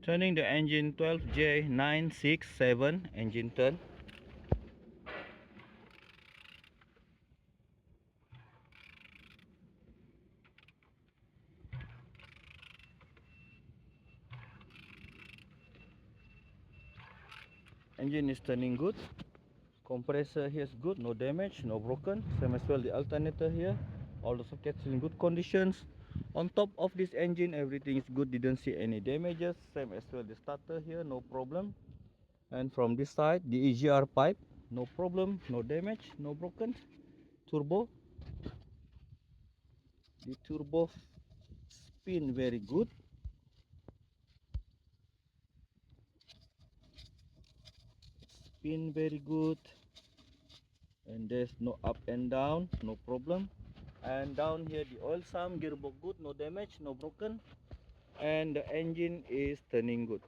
Turning the engine 12J967 engine turn. Engine is turning good. Compressor here is good, no damage, no broken. Same as well the alternator here. All the sockets in good conditions. On top of this engine, everything is good. Didn't see any damages. Same as well the starter here, no problem. And from this side, the EGR pipe, no problem, no damage, no broken. Turbo, the turbo spin very good. Spin very good. And there's no up and down, no problem. And down here the oil sum, gearbox good, no damage, no broken. And the engine is turning good.